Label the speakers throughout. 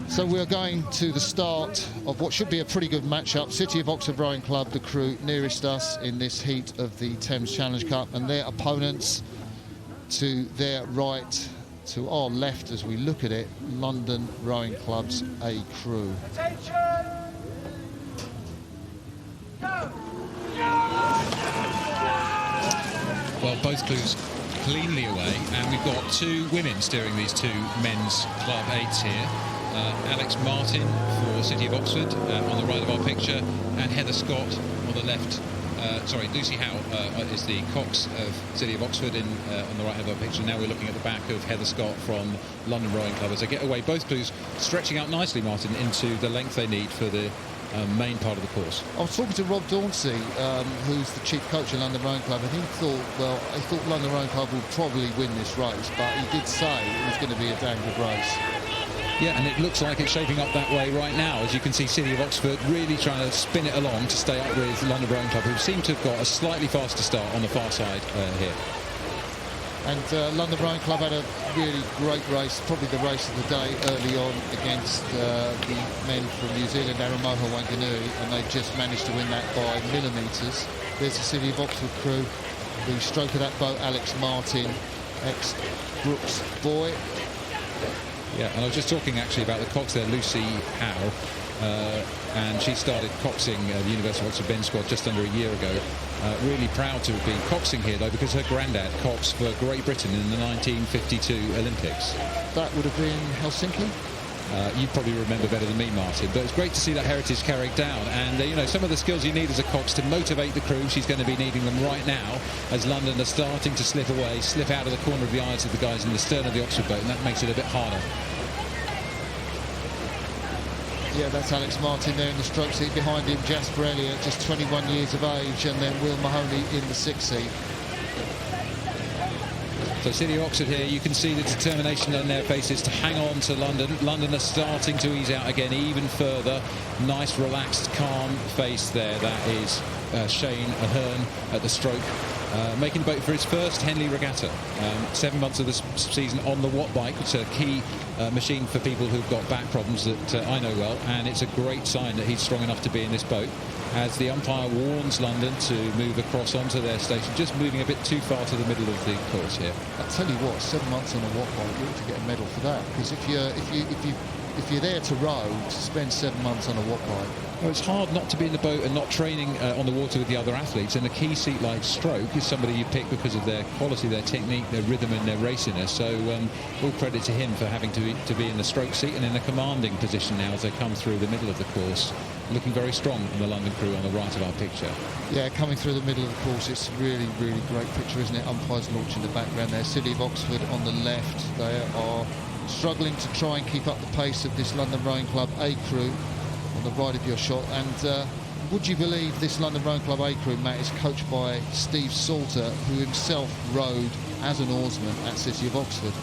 Speaker 1: So we're going to the start of what should be a pretty good matchup. City of Oxford Rowing Club, the crew nearest us in this heat of the Thames Challenge Cup, and their opponents to their right, to our left as we look at it, London Rowing Club's A crew.
Speaker 2: Attention! Go!
Speaker 3: Well, both crews cleanly away, and we've got two women steering these two men's Club 8s here. Alex Martin for City of Oxford on the right of our picture, and Heather Scott on the left. Lucy Howe is the cox of City of Oxford on the right of our picture. Now we're looking at the back of Heather Scott from London Rowing Club as they get away. Both crews stretching out nicely, Martin, into the length they need for the main part of the course.
Speaker 1: I was talking to Rob Dauncey, who's the chief coach of London Rowing Club, and he thought London Rowing Club would probably win this race, but he did say it was going to be a damn good race.
Speaker 3: Yeah, and it looks like it's shaping up that way right now. As you can see, City of Oxford really trying to spin it along to stay up with London Rowing Club, who seem to have got a slightly faster start on the far side here.
Speaker 1: And London Rowing Club had a really great race, probably the race of the day early on against the men from New Zealand, Aramoho Wanganui, and they just managed to win that by millimetres. There's the City of Oxford crew, the stroke of that boat, Alex Martin, ex-Brooks boy.
Speaker 3: Yeah, and I was just talking actually about the cox there, Lucy Howe, and she started coxing the University of Oxford men's squad just under a year ago. Really proud to have been coxing here, though, because her granddad coxed for Great Britain in the 1952 Olympics.
Speaker 1: That would have been Helsinki?
Speaker 3: You probably remember better than me, Martin, but it's great to see that heritage carried down. And you know, some of the skills you need as a cox to motivate the crew, she's going to be needing them right now as London are starting to slip away, slip out of the corner of the eyes of the guys in the stern of the Oxford boat, and that makes it a bit harder.
Speaker 1: Yeah, that's Alex Martin there in the stroke seat. Behind him, Jasper Elliott, just 21 years of age, and then Will Mahoney in the sixth seat.
Speaker 3: So City of Oxford here, you can see the determination on their faces to hang on to London. London are starting to ease out again even further. Nice, relaxed, calm face there. That is Shane Ahern at the stroke. Making the boat for his first Henley Regatta. 7 months of the season on the Watt bike. It's a key machine for people who've got back problems that I know well, and it's a great sign that he's strong enough to be in this boat. As the umpire warns London to move across onto their station, just moving a bit too far to the middle of the course here.
Speaker 1: I'll tell you what, 7 months on a Watt bike, you ought to get a medal for that, because if you're there to row, to spend 7 months on a Watt bike.
Speaker 3: Well, it's hard not to be in the boat and not training on the water with the other athletes, and a key seat like stroke is somebody you pick because of their quality, their technique, their rhythm and their raciness. So all credit to him for having to be in the stroke seat and in a commanding position now as they come through the middle of the course. Looking very strong in the London crew on the right of our picture.
Speaker 1: Yeah, coming through the middle of the course, it's really, really great picture, isn't it? Umpires launch in the background there. City of Oxford on the left. They are struggling to try and keep up the pace of this London Rowing Club A crew on the right of your shot. And would you believe this London Rowing Club A crew, Matt, is coached by Steve Salter, who himself rowed as an oarsman at City of Oxford.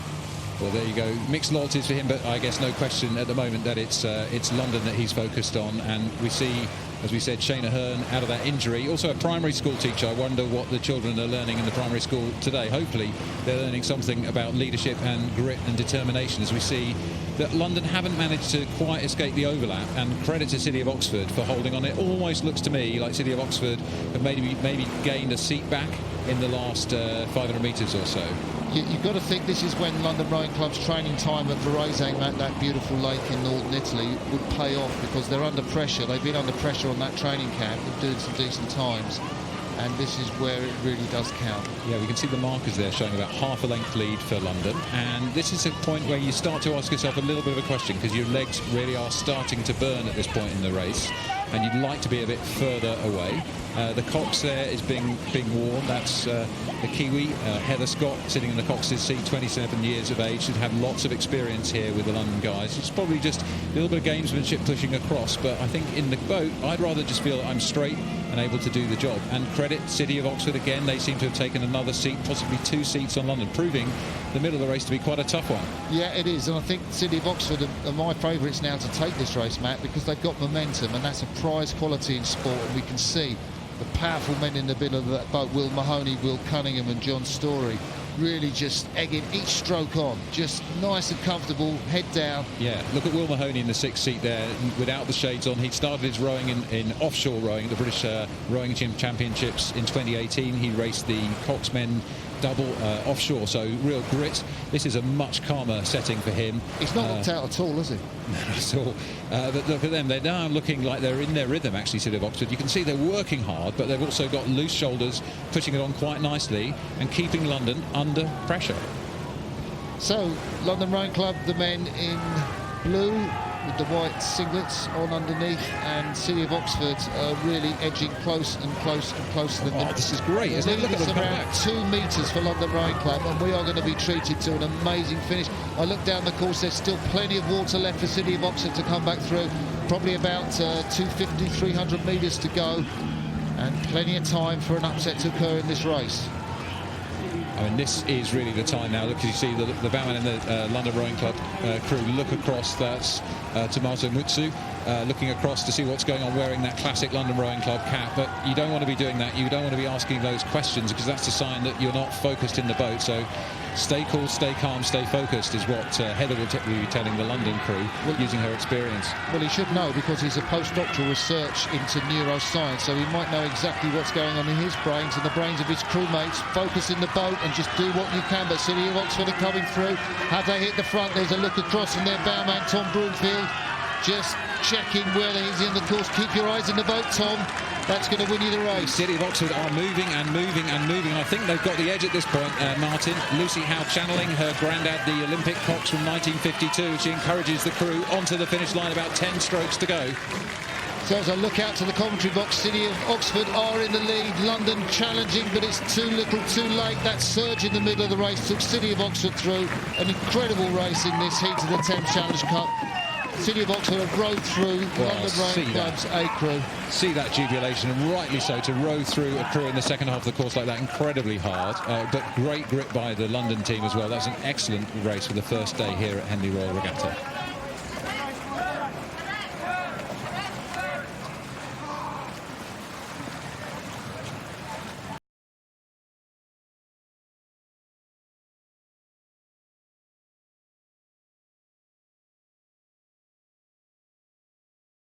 Speaker 3: Well, there you go. Mixed loyalties for him, but I guess no question at the moment that it's London that he's focused on. And we see, as we said, Shane Ahern out of that injury. Also a primary school teacher. I wonder what the children are learning in the primary school today. Hopefully they're learning something about leadership and grit and determination, as we see that London haven't managed to quite escape the overlap. And credit to City of Oxford for holding on. It almost looks to me like City of Oxford have maybe gained a seat back in the last 500 metres or so.
Speaker 1: You've got to think this is when London Rowing Club's training time at Varese, that beautiful lake in northern Italy, would pay off, because they're under pressure. They've been under pressure on that training camp. They're doing some decent times, and this is where it really does count.
Speaker 3: Yeah, we can see the markers there showing about half a length lead for London, and this is a point where you start to ask yourself a little bit of a question, because your legs really are starting to burn at this point in the race, and you'd like to be a bit further away. The cox there is being worn. That's the Kiwi, Heather Scott, sitting in the cox's seat, 27 years of age, should have lots of experience here with the London guys. It's probably just a little bit of gamesmanship pushing across, but I think in the boat, I'd rather just feel that I'm straight and able to do the job. And credit City of Oxford again, they seem to have taken another seat, possibly 2 seats on London, proving the middle of the race to be quite a tough one.
Speaker 1: Yeah, it is, and I think City of Oxford are my favourites now to take this race, Matt, because they've got momentum, and that's a prize quality in sport, and we can see the powerful men in the middle of that boat, Will Mahoney, Will Cunningham and John Story. really just egging each stroke on, just nice and comfortable, head down.
Speaker 3: Yeah, look at Will Mahoney in the 6th seat there without the shades on. He started his rowing in offshore rowing, the British Rowing Championships in 2018. He raced the Coxmen double offshore, so real grit. This is a much calmer setting for him.
Speaker 1: He's not knocked out at all, is he?
Speaker 3: Not at all. But look at them, they're now looking like they're in their rhythm, actually, City of Oxford. You can see they're working hard, but they've also got loose shoulders, putting it on quite nicely and keeping London under pressure.
Speaker 1: So, London Rowing Club, the men in blue with the white singlets on underneath, and City of Oxford really edging close and close and close to them.
Speaker 3: Oh, this is great, isn't it? Look at
Speaker 1: It's
Speaker 3: them
Speaker 1: around 2 metres for London Rowing Club, and we are going to be treated to an amazing finish. I look down the course, there's still plenty of water left for City of Oxford to come back through. Probably about 250, 300 metres to go, and plenty of time for an upset to occur in this race.
Speaker 3: I mean, this is really the time now. Look, you see the bowman and the London Rowing Club crew look across. That's Tomato Mutsu looking across to see what's going on, wearing that classic London Rowing Club cap. But you don't want to be doing that. You don't want to be asking those questions, because that's a sign that you're not focused in the boat. So stay cool, stay calm, stay focused is what Heather will be telling the London crew, using her experience.
Speaker 1: Well, he should know, because he's a postdoctoral research into neuroscience, so he might know exactly what's going on in his brains and the brains of his crewmates. Focus in the boat and just do what you can. But City of Oxford are coming through. Have they hit the front? There's a look across from their bowman, Tom Broomfield, just checking whether he's in the course. Keep your eyes in the boat, Tom. That's going to win you the race.
Speaker 3: City of Oxford are moving and moving and moving. I think they've got the edge at this point, Martin. Lucy Howe channeling her granddad, the Olympic Cox from 1952. She encourages the crew onto the finish line, about 10 strokes to go.
Speaker 1: So as I look out to the commentary box, City of Oxford are in the lead. London challenging, but it's too little too late. That surge in the middle of the race took City of Oxford through. An incredible race in this heat of the Thames Challenge Cup. City of Oxford have rowed through London Rowing Club's A crew.
Speaker 3: See that jubilation, and rightly so, to row through a crew in the second half of the course like that. Incredibly hard, but great grip by the London team as well. That's an excellent race for the first day here at Henley Royal Regatta.